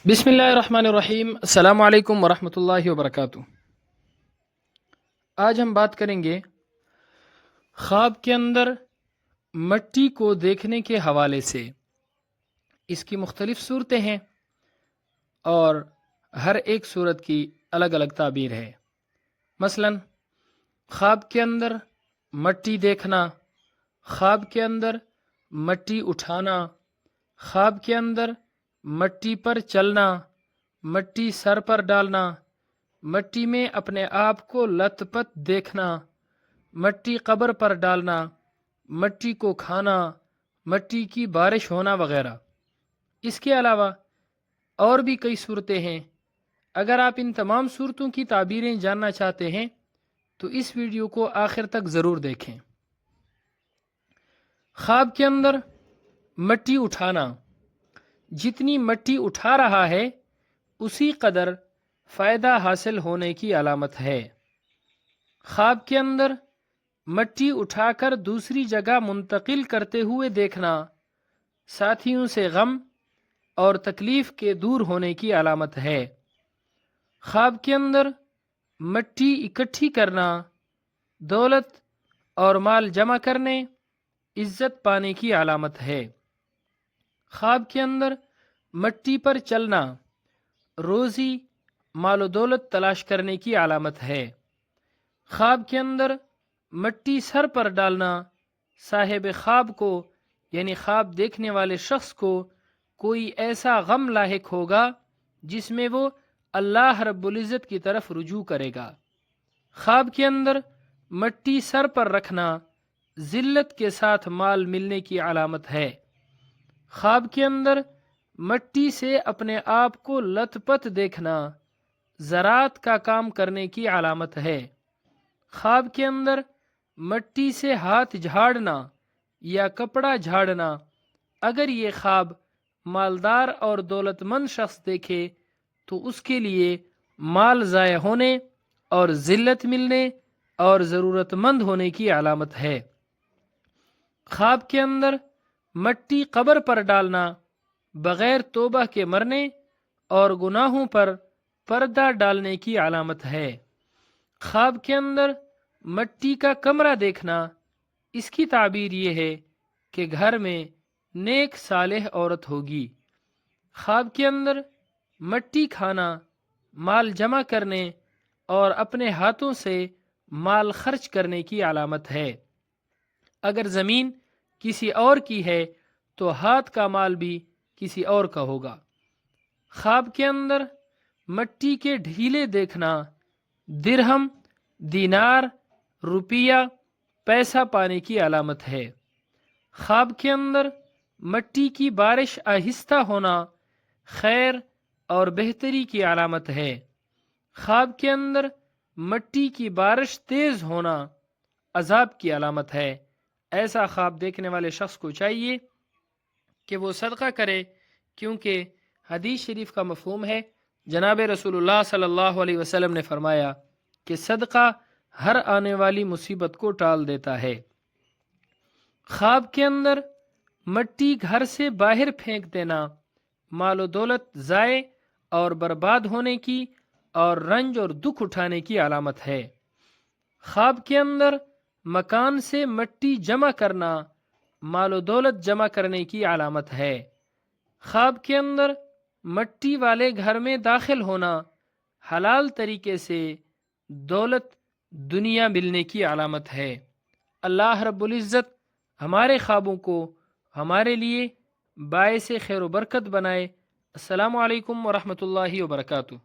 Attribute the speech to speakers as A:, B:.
A: بسم اللہ الرحمن الرحیم، السلام علیکم ورحمۃ اللہ وبرکاتہ۔ آج ہم بات کریں گے خواب کے اندر مٹی کو دیکھنے کے حوالے سے۔ اس کی مختلف صورتیں ہیں اور ہر ایک صورت کی الگ الگ تعبیر ہے۔ مثلا خواب کے اندر مٹی دیکھنا، خواب کے اندر مٹی اٹھانا، خواب کے اندر مٹی پر چلنا، مٹی سر پر ڈالنا، مٹی میں اپنے آپ کو لت پت دیکھنا، مٹی قبر پر ڈالنا، مٹی کو کھانا، مٹی کی بارش ہونا وغیرہ۔ اس کے علاوہ اور بھی کئی صورتیں ہیں۔ اگر آپ ان تمام صورتوں کی تعبیریں جاننا چاہتے ہیں تو اس ویڈیو کو آخر تک ضرور دیکھیں۔ خواب کے اندر مٹی اٹھانا، جتنی مٹی اٹھا رہا ہے اسی قدر فائدہ حاصل ہونے کی علامت ہے۔ خواب کے اندر مٹی اٹھا کر دوسری جگہ منتقل کرتے ہوئے دیکھنا ساتھیوں سے غم اور تکلیف کے دور ہونے کی علامت ہے۔ خواب کے اندر مٹی اکٹھی کرنا دولت اور مال جمع کرنے، عزت پانے کی علامت ہے۔ خواب کے اندر مٹی پر چلنا روزی، مال و دولت تلاش کرنے کی علامت ہے۔ خواب کے اندر مٹی سر پر ڈالنا صاحب خواب کو یعنی خواب دیکھنے والے شخص کو کوئی ایسا غم لاحق ہوگا جس میں وہ اللہ رب العزت کی طرف رجوع کرے گا۔ خواب کے اندر مٹی سر پر رکھنا ذلت کے ساتھ مال ملنے کی علامت ہے۔ خواب کے اندر مٹی سے اپنے آپ کو لت پت دیکھنا زراعت کا کام کرنے کی علامت ہے۔ خواب کے اندر مٹی سے ہاتھ جھاڑنا یا کپڑا جھاڑنا، اگر یہ خواب مالدار اور دولت مند شخص دیکھے تو اس کے لیے مال ضائع ہونے اور ذلت ملنے اور ضرورت مند ہونے کی علامت ہے۔ خواب کے اندر مٹی قبر پر ڈالنا بغیر توبہ کے مرنے اور گناہوں پر پردہ ڈالنے کی علامت ہے۔ خواب کے اندر مٹی کا کمرہ دیکھنا، اس کی تعبیر یہ ہے کہ گھر میں نیک صالح عورت ہوگی۔ خواب کے اندر مٹی کھانا مال جمع کرنے اور اپنے ہاتھوں سے مال خرچ کرنے کی علامت ہے۔ اگر زمین کسی اور کی ہے تو ہاتھ کا مال بھی کسی اور کا ہوگا۔ خواب کے اندر مٹی کے ڈھیلے دیکھنا درہم، دینار، روپیہ، پیسہ پانے کی علامت ہے۔ خواب کے اندر مٹی کی بارش آہستہ ہونا خیر اور بہتری کی علامت ہے۔ خواب کے اندر مٹی کی بارش تیز ہونا عذاب کی علامت ہے۔ ایسا خواب دیکھنے والے شخص کو چاہیے کہ وہ صدقہ کرے، کیونکہ حدیث شریف کا مفہوم ہے، جناب رسول اللہ صلی اللہ علیہ وسلم نے فرمایا کہ صدقہ ہر آنے والی مصیبت کو ٹال دیتا ہے۔ خواب کے اندر مٹی گھر سے باہر پھینک دینا مال و دولت ضائع اور برباد ہونے کی اور رنج اور دکھ اٹھانے کی علامت ہے۔ خواب کے اندر مکان سے مٹی جمع کرنا مال و دولت جمع کرنے کی علامت ہے۔ خواب کے اندر مٹی والے گھر میں داخل ہونا حلال طریقے سے دولت دنیا ملنے کی علامت ہے۔ اللہ رب العزت ہمارے خوابوں کو ہمارے لیے باعث خیر و برکت بنائے۔ السلام علیکم ورحمۃ اللہ وبرکاتہ۔